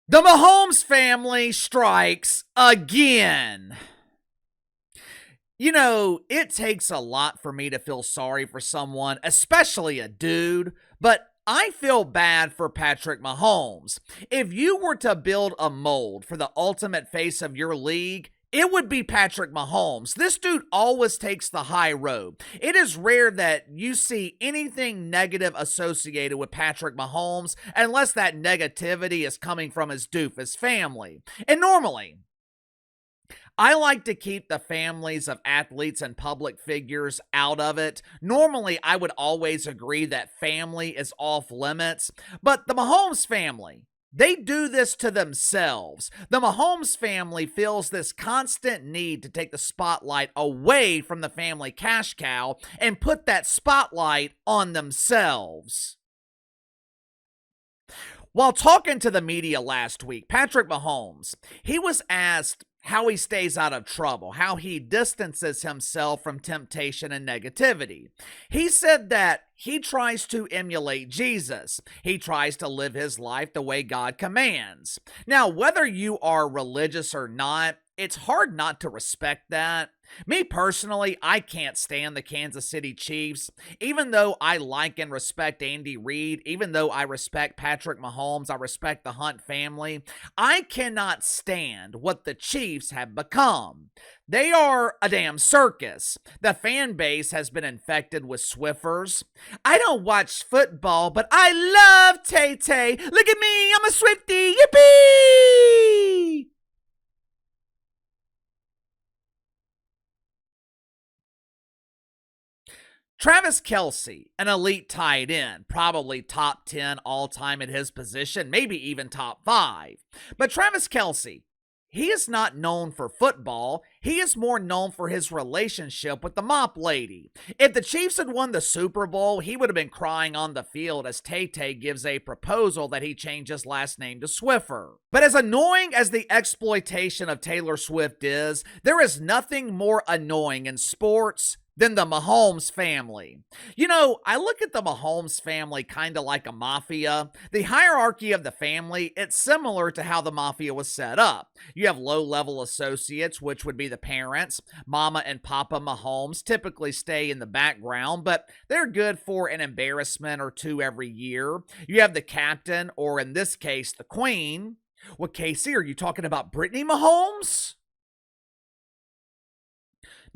The Mahomes family strikes again. You know, it takes a lot for me to feel sorry for someone, especially a dude, but I feel bad for Patrick Mahomes. If you were to build a mold for the ultimate face of your league, it would be Patrick Mahomes. This dude always takes the high road. It is rare that you see anything negative associated with Patrick Mahomes unless that negativity is coming from his doofus family. And normally, I like to keep the families of athletes and public figures out of it. Normally, I would always agree that family is off limits, but the Mahomes family, they do this to themselves. The Mahomes family feels this constant need to take the spotlight away from the family cash cow and put that spotlight on themselves. While talking to the media last week, Patrick Mahomes, he was asked how he stays out of trouble, how he distances himself from temptation and negativity. He said that he tries to emulate Jesus. He tries to live his life the way God commands. Now, whether you are religious or not, it's hard not to respect that. Me personally, I can't stand the Kansas City Chiefs. Even though I like and respect Andy Reid, even though I respect Patrick Mahomes, I respect the Hunt family, I cannot stand what the Chiefs have become. They are a damn circus. The fan base has been infected with Swiffers. I don't watch football, but I love Tay-Tay. Look at me, I'm a Swiftie. Yippee! Travis Kelce, an elite tight end, probably top 10 all time at his position, maybe even top 5. But Travis Kelce, he is not known for football. He is more known for his relationship with the mop lady. If the Chiefs had won the Super Bowl, he would have been crying on the field as Tay-Tay gives a proposal that he change his last name to Swiffer. But as annoying as the exploitation of Taylor Swift is, there is nothing more annoying in sports than the Mahomes family. You know, I look at the Mahomes family kind of like a mafia. The hierarchy of the family, it's similar to how the mafia was set up. You have low-level associates, which would be the parents. Mama and Papa Mahomes typically stay in the background, but they're good for an embarrassment or two every year. You have the captain, or in this case, the queen. What, Casey, are you talking about Brittany Mahomes?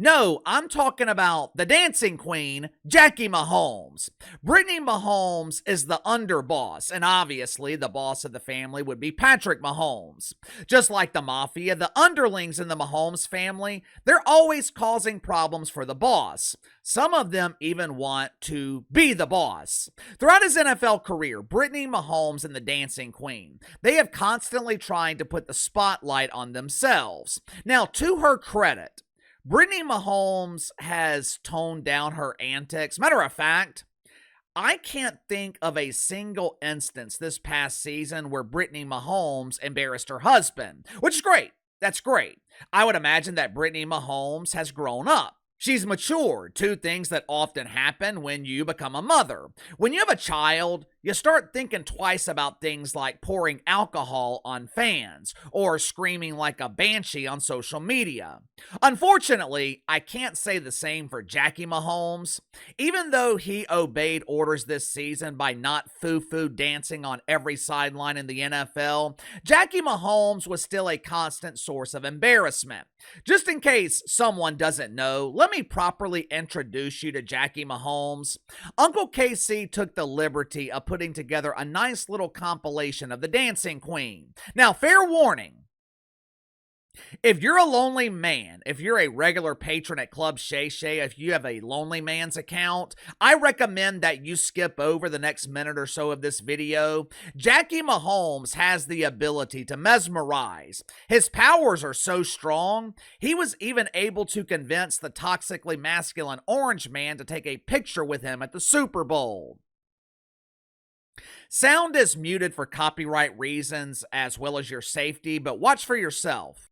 No, I'm talking about the dancing queen, Jackie Mahomes. Brittany Mahomes is the underboss, and obviously the boss of the family would be Patrick Mahomes. Just like the mafia, the underlings in the Mahomes family, they're always causing problems for the boss. Some of them even want to be the boss. Throughout his NFL career, Brittany Mahomes and the dancing queen, they have constantly tried to put the spotlight on themselves. Now, to her credit, Brittany Mahomes has toned down her antics. Matter of fact, I can't think of a single instance this past season where Brittany Mahomes embarrassed her husband, which is great. That's great. I would imagine that Brittany Mahomes has grown up. She's matured, two things that often happen when you become a mother. When you have a child, you start thinking twice about things like pouring alcohol on fans or screaming like a banshee on social media. Unfortunately, I can't say the same for Jackie Mahomes. Even though he obeyed orders this season by not foo-foo dancing on every sideline in the NFL, Jackie Mahomes was still a constant source of embarrassment. Just in case someone doesn't know, let me properly introduce you to Jackie Mahomes. Uncle KC took the liberty of putting together a nice little compilation of the Dancing Queen. Now, fair warning, if you're a lonely man, if you're a regular patron at Club Shay Shay, if you have a Lonely Man's account, I recommend that you skip over the next minute or so of this video. Jackie Mahomes has the ability to mesmerize. His powers are so strong, he was even able to convince the toxically masculine Orange Man to take a picture with him at the Super Bowl. Sound is muted for copyright reasons as well as your safety, but watch for yourself.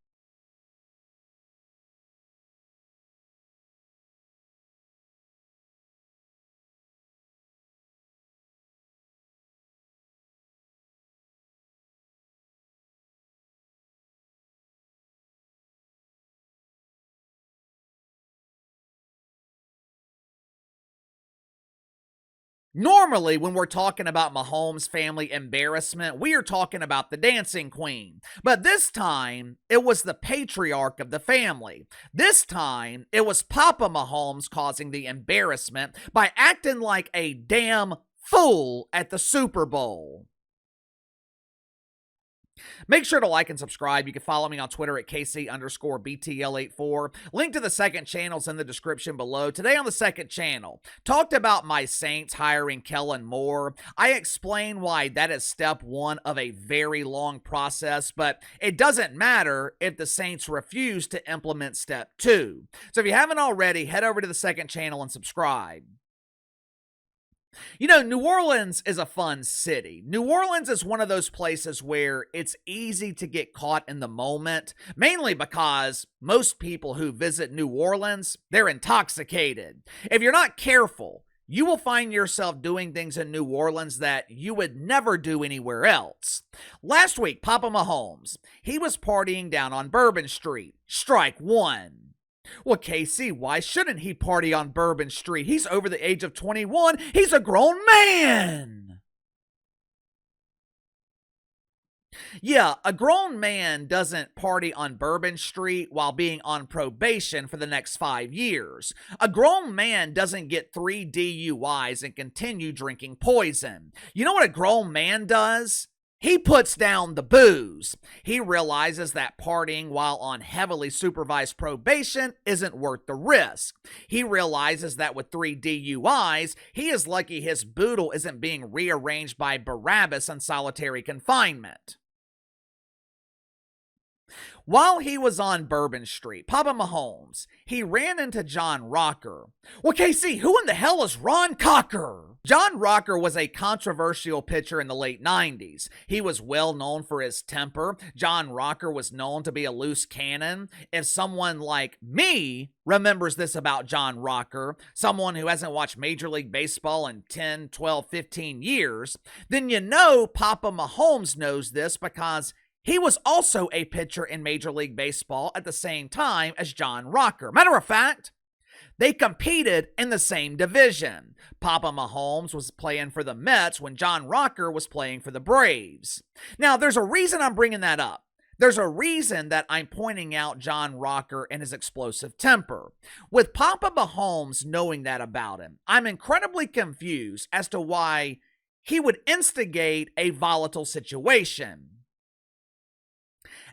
Normally, when we're talking about Mahomes' family embarrassment, we are talking about the dancing queen. But this time, it was the patriarch of the family. This time, it was Papa Mahomes causing the embarrassment by acting like a damn fool at the Super Bowl. Make sure to like and subscribe. You can follow me on Twitter at KC_BTL84. Link to the second channel is in the description below. Today on the second channel, talked about my Saints hiring Kellen Moore. I explain why that is step one of a very long process, but it doesn't matter if the Saints refuse to implement step two. So if you haven't already, head over to the second channel and subscribe. You know, New Orleans is a fun city. New Orleans is one of those places where it's easy to get caught in the moment, mainly because most people who visit New Orleans, they're intoxicated. If you're not careful, you will find yourself doing things in New Orleans that you would never do anywhere else. Last week, Papa Mahomes, he was partying down on Bourbon Street. Strike one. Well, KC, why shouldn't he party on Bourbon Street? He's over the age of 21. He's a grown man. Yeah, a grown man doesn't party on Bourbon Street while being on probation for the next 5 years. A grown man doesn't get 3 DUIs and continue drinking poison. You know what a grown man does? He puts down the booze. He realizes that partying while on heavily supervised probation isn't worth the risk. He realizes that with 3 DUIs, he is lucky his boodle isn't being rearranged by Barabbas in solitary confinement. While he was on Bourbon Street, Papa Mahomes, he ran into John Rocker. Well, KC, who in the hell is Ron Cocker? John Rocker was a controversial pitcher in the late 90s. He was well known for his temper. John Rocker was known to be a loose cannon. If someone like me remembers this about John Rocker, someone who hasn't watched Major League Baseball in 10, 12, 15 years, then you know Papa Mahomes knows this because he was also a pitcher in Major League Baseball at the same time as John Rocker. Matter of fact, they competed in the same division. Papa Mahomes was playing for the Mets when John Rocker was playing for the Braves. Now, there's a reason I'm bringing that up. There's a reason that I'm pointing out John Rocker and his explosive temper. With Papa Mahomes knowing that about him, I'm incredibly confused as to why he would instigate a volatile situation.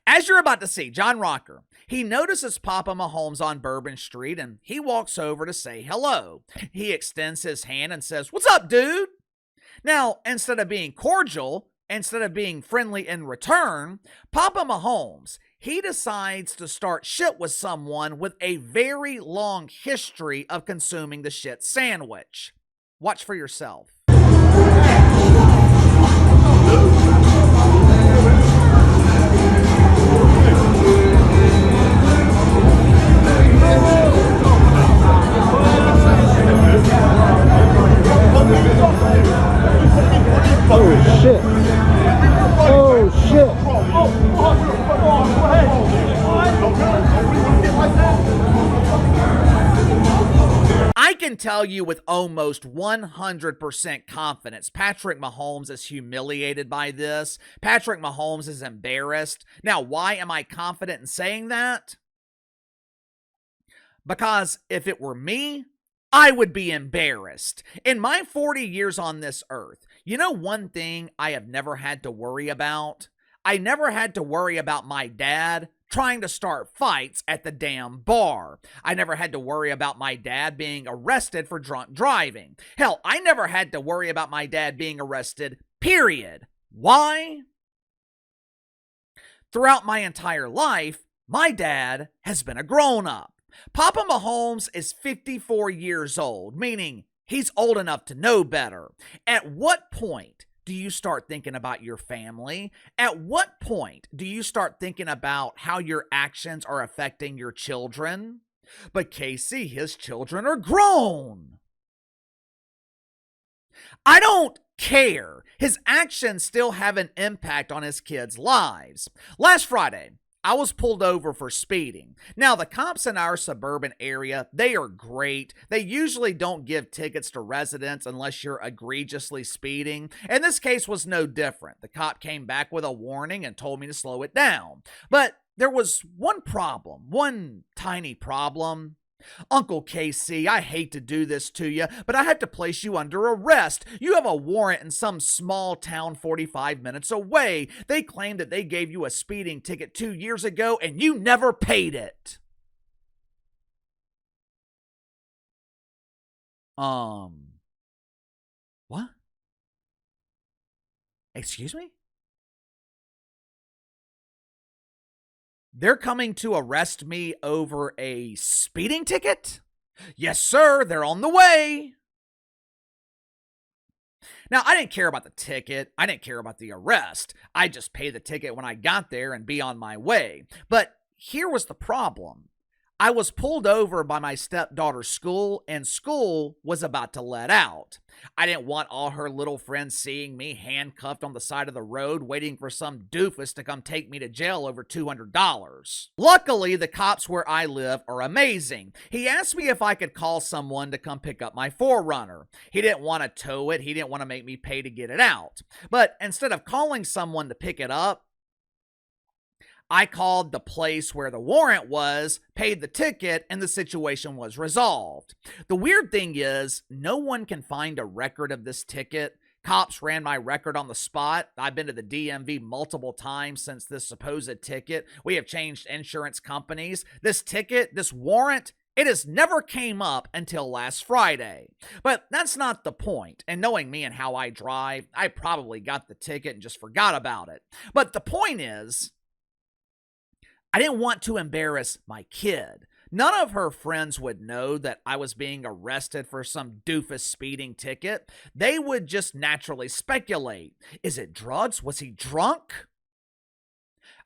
As you're about to see, John Rocker, he notices Papa Mahomes on Bourbon Street and he walks over to say hello. He extends his hand and says, "What's up, dude?" Now, instead of being cordial, instead of being friendly in return, Papa Mahomes, he decides to start shit with someone with a very long history of consuming the shit sandwich. Watch for yourself. Oh shit. Oh shit. I can tell you with almost 100% confidence, Patrick Mahomes is humiliated by this. Patrick Mahomes is embarrassed. Now, why am I confident in saying that? Because if it were me, I would be embarrassed. In my 40 years on this earth, you know one thing I have never had to worry about? I never had to worry about my dad trying to start fights at the damn bar. I never had to worry about my dad being arrested for drunk driving. Hell, I never had to worry about my dad being arrested, period. Why? Throughout my entire life, my dad has been a grown-up. Papa Mahomes is 54 years old, meaning he's old enough to know better. At what point do you start thinking about your family? At what point do you start thinking about how your actions are affecting your children? But KC, his children are grown. I don't care. His actions still have an impact on his kids' lives. Last Friday, I was pulled over for speeding. Now, the cops in our suburban area, they are great. They usually don't give tickets to residents unless you're egregiously speeding. And this case was no different. The cop came back with a warning and told me to slow it down. But there was one problem, one tiny problem. Uncle Casey, I hate to do this to you, but I have to place you under arrest. You have a warrant in some small town 45 minutes away. They claim that they gave you a speeding ticket 2 years ago and you never paid it. What? Excuse me? They're coming to arrest me over a speeding ticket? Yes, sir, they're on the way. Now, I didn't care about the ticket. I didn't care about the arrest. I just pay the ticket when I got there and be on my way. But here was the problem. I was pulled over by my stepdaughter's school, and school was about to let out. I didn't want all her little friends seeing me handcuffed on the side of the road waiting for some doofus to come take me to jail over $200. Luckily, the cops where I live are amazing. He asked me if I could call someone to come pick up my 4Runner. He didn't want to tow it. He didn't want to make me pay to get it out. But instead of calling someone to pick it up, I called the place where the warrant was, paid the ticket, and the situation was resolved. The weird thing is, no one can find a record of this ticket. Cops ran my record on the spot. I've been to the DMV multiple times since this supposed ticket. We have changed insurance companies. This ticket, this warrant, it has never came up until last Friday. But that's not the point. And knowing me and how I drive, I probably got the ticket and just forgot about it. But the point is, I didn't want to embarrass my kid. None of her friends would know that I was being arrested for some doofus speeding ticket. They would just naturally speculate. Is it drugs? Was he drunk?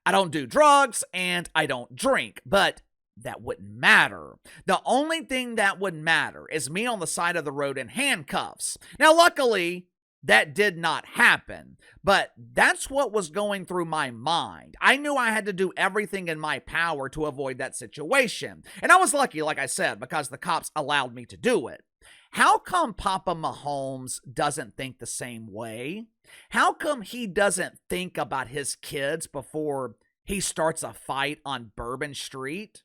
I don't do drugs and I don't drink, but that wouldn't matter. The only thing that would matter is me on the side of the road in handcuffs. Now, luckily, that did not happen, but that's what was going through my mind. I knew I had to do everything in my power to avoid that situation. And I was lucky, like I said, because the cops allowed me to do it. How come Papa Mahomes doesn't think the same way? How come he doesn't think about his kids before he starts a fight on Bourbon Street?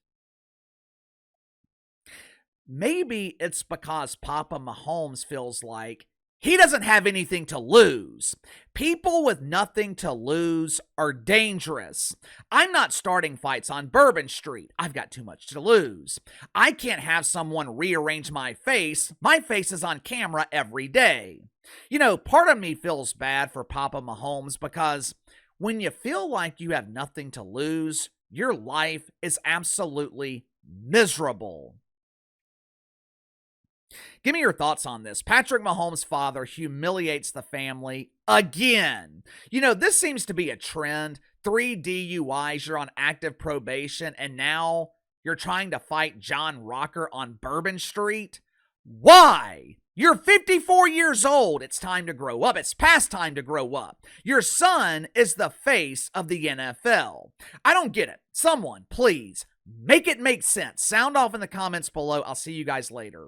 Maybe it's because Papa Mahomes feels like he doesn't have anything to lose. People with nothing to lose are dangerous. I'm not starting fights on Bourbon Street. I've got too much to lose. I can't have someone rearrange my face. My face is on camera every day. You know, part of me feels bad for Papa Mahomes because when you feel like you have nothing to lose, your life is absolutely miserable. Give me your thoughts on this. Patrick Mahomes' father humiliates the family again. You know, this seems to be a trend. 3 DUIs, you're on active probation, and now you're trying to fight John Rocker on Bourbon Street? Why? You're 54 years old. It's time to grow up. It's past time to grow up. Your son is the face of the NFL. I don't get it. Someone, please, make it make sense. Sound off in the comments below. I'll see you guys later.